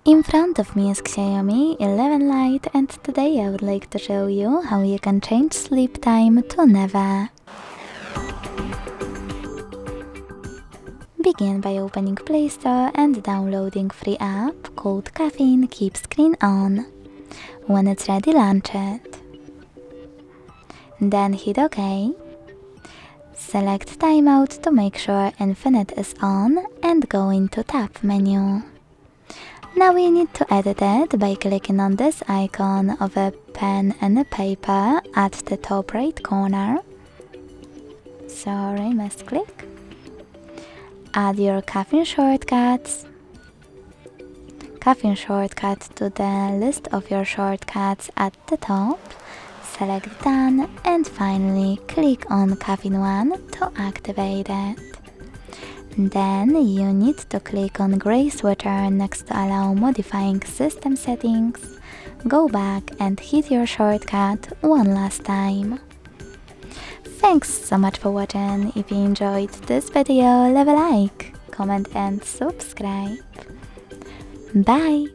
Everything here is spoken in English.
In front of me is Xiaomi 11 Lite, and today I would like to show you how you can change sleep time to never. Begin by opening Play Store and downloading free app called Caffeine Keep Screen On. When it's ready, launch it. Then hit OK. Select Timeout to make sure Infinite is on and go into Tap menu. Now we need to edit it by clicking on this icon of a pen and a paper at the top right corner. Sorry, misclick. Add your Caffeine shortcuts. Caffeine shortcut to the list of your shortcuts at the top. Select Done and finally click on Caffeine 1 to activate it. Then you need to click on gray switcher next to allow modifying system settings. Go back and hit your shortcut one last time. Thanks so much for watching. If you enjoyed this video, leave a like, comment and subscribe. Bye!